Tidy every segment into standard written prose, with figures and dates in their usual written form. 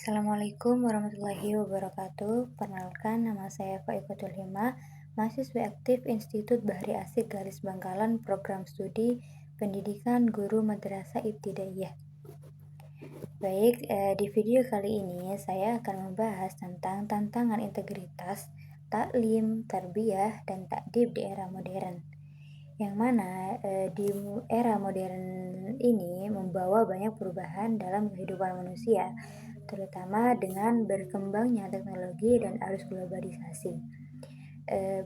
Assalamualaikum warahmatullahi wabarakatuh. Perkenalkan, nama saya Faiqatul Hima, mahasiswi aktif Institut Bahri Asih Garis Bangkalan Program Studi Pendidikan Guru Madrasah Ibtidaiyah. Baik, di video kali ini saya akan membahas tentang tantangan integritas, taklim, tarbiyah, dan takdib di era modern. Yang mana di era modern ini membawa banyak perubahan dalam kehidupan manusia, terutama dengan berkembangnya teknologi dan arus globalisasi.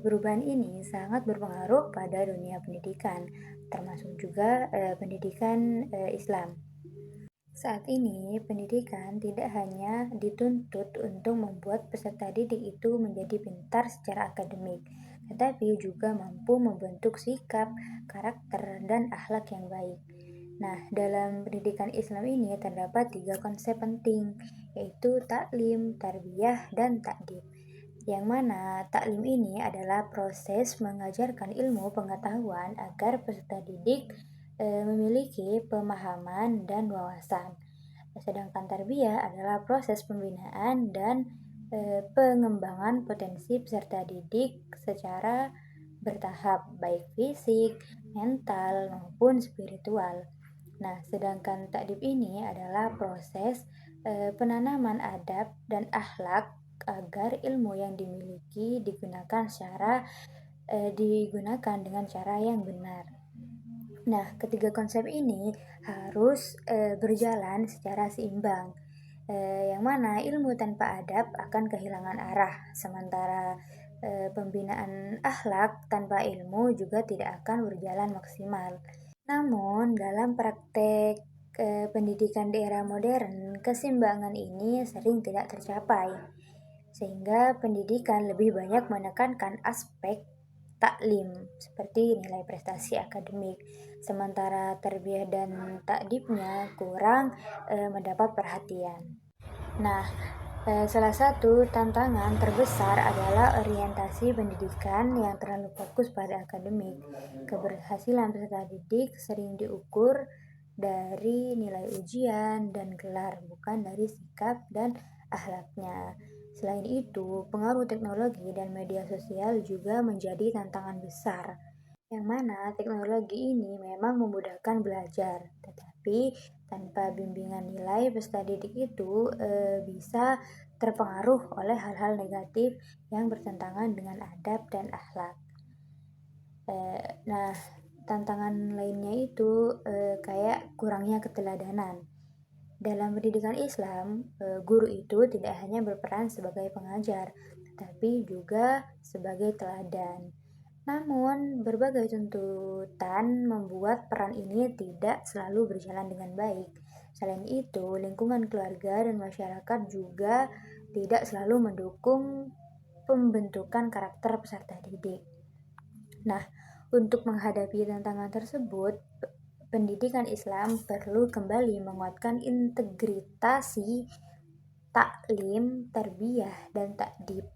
Perubahan ini sangat berpengaruh pada dunia pendidikan, termasuk juga pendidikan Islam. Saat ini, pendidikan tidak hanya dituntut untuk membuat peserta didik itu menjadi pintar secara akademik, tetapi juga mampu membentuk sikap, karakter, dan akhlak yang baik. Nah, dalam pendidikan Islam ini terdapat 3 konsep penting, yaitu taklim, tarbiyah, dan takdib. Yang mana taklim ini adalah proses mengajarkan ilmu pengetahuan agar peserta didik memiliki pemahaman dan wawasan. Sedangkan tarbiyah adalah proses pembinaan dan pengembangan potensi peserta didik secara bertahap, baik fisik, mental, maupun spiritual. Nah, sedangkan takdib ini adalah proses penanaman adab dan akhlak agar ilmu yang dimiliki digunakan dengan cara yang benar. Nah, ketiga konsep ini harus berjalan secara seimbang, yang mana ilmu tanpa adab akan kehilangan arah, sementara pembinaan akhlak tanpa ilmu juga tidak akan berjalan maksimal. Namun, dalam praktek pendidikan di era modern, keseimbangan ini sering tidak tercapai, sehingga pendidikan lebih banyak menekankan aspek taklim seperti nilai prestasi akademik, sementara tarbiyah dan takdibnya kurang mendapat perhatian. Nah, salah satu tantangan terbesar adalah orientasi pendidikan yang terlalu fokus pada akademik. Keberhasilan peserta didik sering diukur dari nilai ujian dan gelar, bukan dari sikap dan akhlaknya. Selain itu, pengaruh teknologi dan media sosial juga menjadi tantangan besar, yang mana teknologi ini memang memudahkan belajar, tetapi tanpa bimbingan nilai, peserta didik itu bisa terpengaruh oleh hal-hal negatif yang bertentangan dengan adab dan akhlak. Nah, tantangan lainnya itu kayak kurangnya keteladanan. Dalam pendidikan Islam, guru itu tidak hanya berperan sebagai pengajar, tetapi juga sebagai teladan. Namun, berbagai tuntutan membuat peran ini tidak selalu berjalan dengan baik. Selain itu, lingkungan keluarga dan masyarakat juga tidak selalu mendukung pembentukan karakter peserta didik. Nah, untuk menghadapi tantangan tersebut, pendidikan Islam perlu kembali menguatkan integritas taklim, tarbiyah, dan takdib,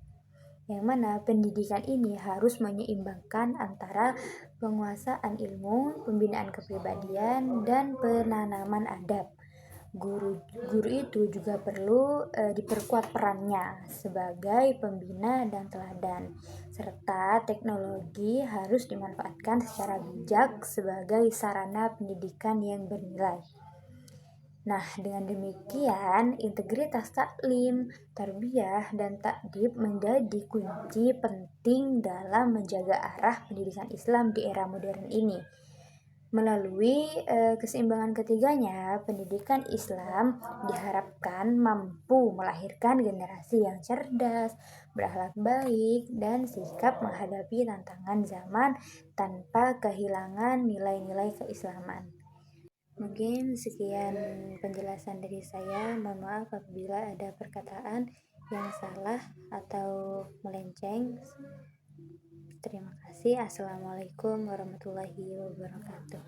yang mana pendidikan ini harus menyeimbangkan antara penguasaan ilmu, pembinaan kepribadian, dan penanaman adab. Guru itu juga perlu diperkuat perannya sebagai pembina dan teladan, serta teknologi harus dimanfaatkan secara bijak sebagai sarana pendidikan yang bernilai. Nah, dengan demikian, integritas taklim, tarbiyah, dan takdib menjadi kunci penting dalam menjaga arah pendidikan Islam di era modern ini. Melalui keseimbangan ketiganya, pendidikan Islam diharapkan mampu melahirkan generasi yang cerdas, berakhlak baik, dan sikap menghadapi tantangan zaman tanpa kehilangan nilai-nilai keislaman. Mungkin sekian penjelasan dari saya. Mohon maaf apabila ada perkataan yang salah atau melenceng. Terima kasih. Assalamualaikum warahmatullahi wabarakatuh.